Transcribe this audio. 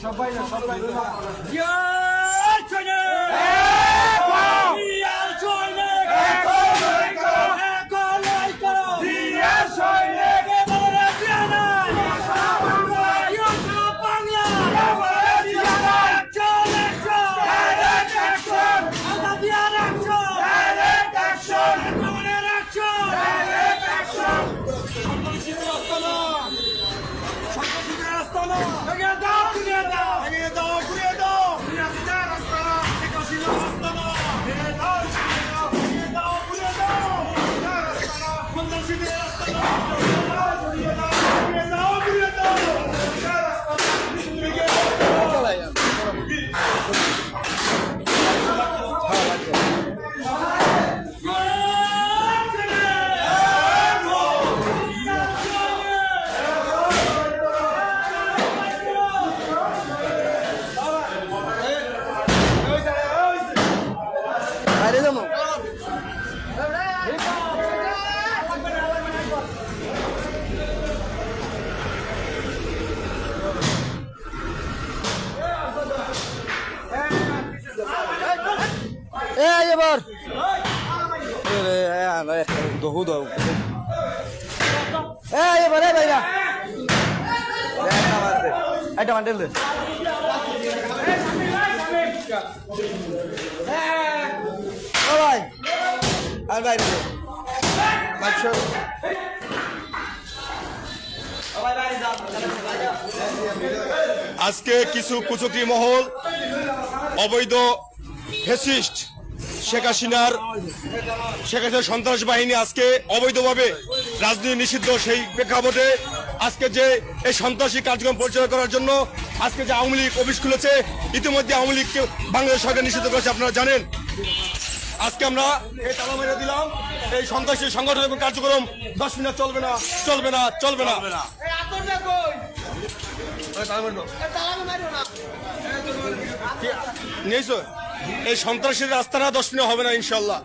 সবাই না সবাই এবার দহু দাও এবার ভাইরা একটা মান্ডেল দে ভাই আর ভাই আজকে কিছু কুচক্রী মহল অবৈধ ফ্যাসিস্ট শেখ হাসিনার সন্ত্রাস বাহিনী আজকে অবৈধভাবে রাজনীতি নিষিদ্ধ সেই প্রেক্ষাপটে আজকে যে এই সন্ত্রাসী কার্যক্রম পরিচালনা করার জন্য আজকে যে আওয়ামী লীগ অফিস খুলেছে, ইতিমধ্যে আওয়ামী লীগকে বাংলাদেশ সরকার নিষিদ্ধ করেছে, আপনারা জানেন। আজকে আমরা এই তালা মেরে দিলাম, এই সন্ত্রাসী সংগঠন এবং কার্যক্রম 10 মিনিট চলবে না, চলবে না, চলবে না। নিয়েছো এই সন্ত্রাসীর রাস্তাটা 10 মিনিট হবে না ইনশাল্লাহ।